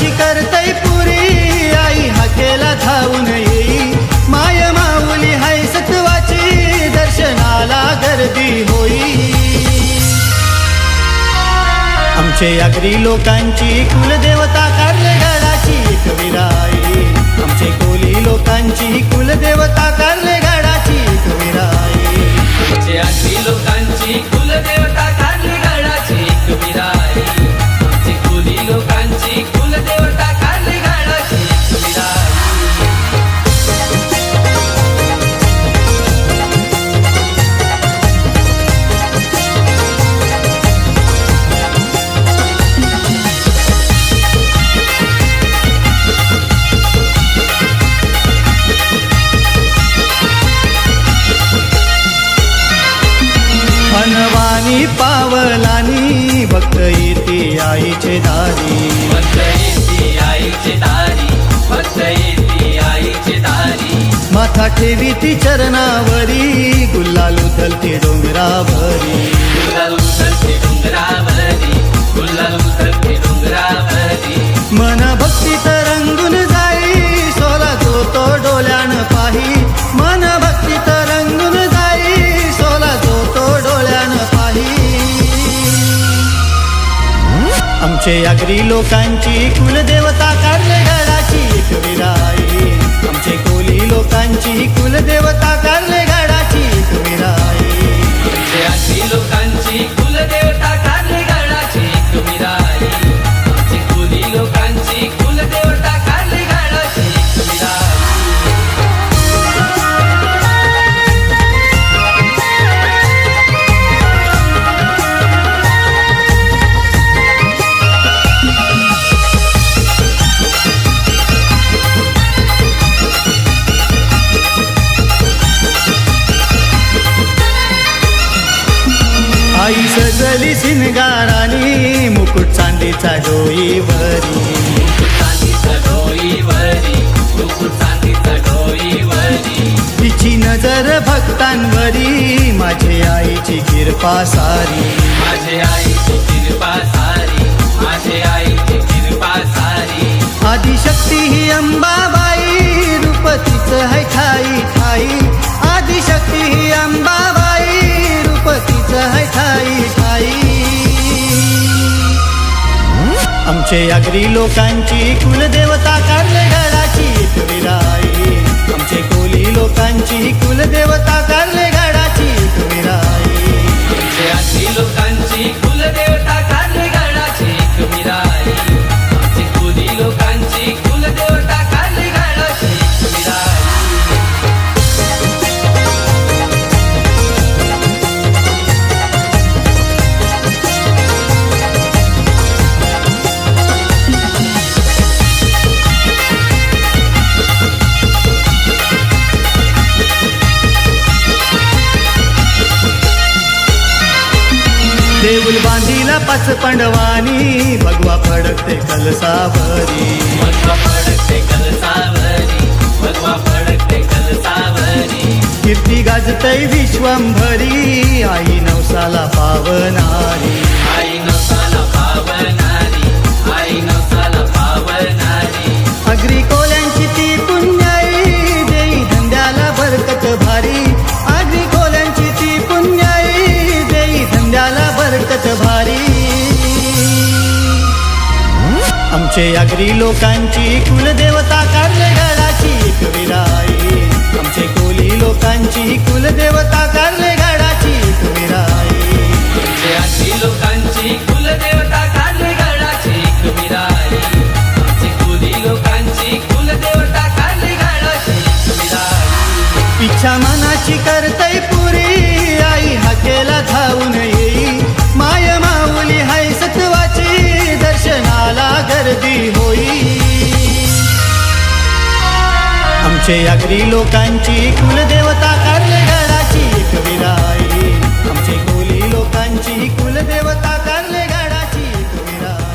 मनाची करतय पुरी आई हाकेला धावून येई माय माऊली हाय सत्वाची दर्शनाला गर्दी होई आमचे आगरी लोकांची कुलदेवता कारलेगडाची एक विराई आमचे कोली लोकांची कुलदेवता कारलेगडाची एक विराई आमचे आगरी लोकांची कुलदेवता कारलेगडाची एक विराई आमचे कोली लोकांची कुलदेवता कारलेगडाची एक विराई हनवानी पावलानी भक्त येते आईचे दारी भक्त येते आईचे दारी भक्त येते आईचे दारी माथा ठेवी ती चरणावरी गुल्लाल उधलते डोंगरावरी गुलाल उतरते डोंगरावरी गुलाल उतरते डोंगरावरी मन भक्तीत रंगून जाई सोला तो डोळ्यान पाही मन भक्तीत रंगून जाई सोला तो डोळ्यान पाही आमचे आगरी लोकांची कुलदेवता कारलेगडाची एक विराई आमचे कोली लोकांची कुलदेवता कारलेगडाची एक विराई आमचे आगरी लोकांची कुलदेवता कारलेगडाची एक विराई आमचे कोली लोकांची कुलदेवता कारलेगडाची एक विराई आई सजली शिनगारानी मुकुट चांदीचा डोईवरी चांदीचा डोईवरी मुकुट चांदीचा डोईवरी तिची नजर भक्तांवरी माझे आईची कृपा सारी माझे आईची कृपा सारी माझे आईची कृपा सारी आदिशक्ती ही अंबाबाई रूप तिचं है ठाई ठाई आदिशक्ती ही अंबाबाई रूप तिचं है ठाई ठाई आमचे आगरी लोकांची कुलदेवता कारलेगडाची एक विराई आमचे कोली लोकांची कुलदेवता कारलेगडाची एक विराई आमचे आगरी लोकांची कुलदेवता कारलेगडाची एक विराई आमचे कोली लोकांची कुलदेवता कारलेगडाची एक विराई देऊल बांधीला पाच पांडवानी भगवा फडकते कलसावरी भगवा फडकते कलसावरी भगवा फडकते कलसावरी कीर्ती गाजतय विश्वंभरी आई नवसाला पावनारी आई नवसाला पावनारी आई नवसाला पावनारी आगरी कोल्यांची ती पुण्याई देई धंद्याला बरकत भारी आगरी कोल्यांची ती पुण्याई देई धंद्याला बरकत भारी आमचे आगरी लोकांची कुलदेवता कारलेगडाची एक विराई आमचे कोली लोकांची कुलदेवता कारलेगडाची एक विराई आमचे आगरी लोकांची कुलदेवता कारलेगडाची एक विराई आमचे कोली लोकांची कुलदेवता कारलेगडाची एक विराई इच्छा मनाची करतय पुरी आई हाकेला धावून येई माय माऊली हाय सत्वाची दर्शनाला गर्दी होई आमचे आगरी लोकांची कुलदेवता